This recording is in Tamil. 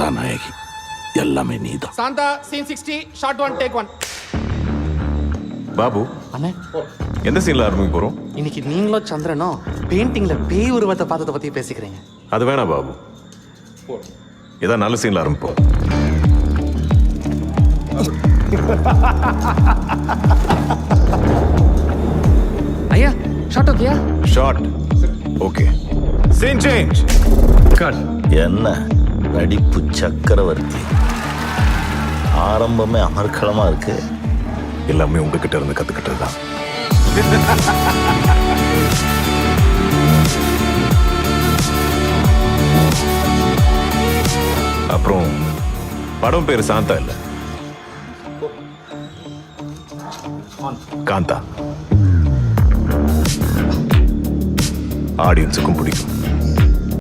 கதாநாயகி எல்லாமே நீதான். Shanta scene 60 shot 1 take 1. Babu, அண்ணே எந்த சீன்ல ஆரம்பிக்க போறோம்? இன்னைக்கு நீங்களும் சந்திரனும் பெயிண்டிங்ல பேய் உருவத்தை பார்த்ததை பத்தி பேசிக்கிறீங்க. அது வேணாம் பாபு, ஏதாவது நல்ல சீன்ல ஆரம்பிப்போம். ஐயா ஷார்ட் ஓகேயா? Shot okay. Scene change. Cut. என்ன நடிப்பு சக்கரவர்த்தி, ஆரம்பமே அமர்க்களமா இருக்கு. எல்லாமே உங்ககிட்ட இருந்து கத்துக்கிட்டது தான். அப்புறம் படம் பேரு சாந்தா இல்ல, காந்தா. ஆடியன்ஸுக்கும் பிடிக்கும்.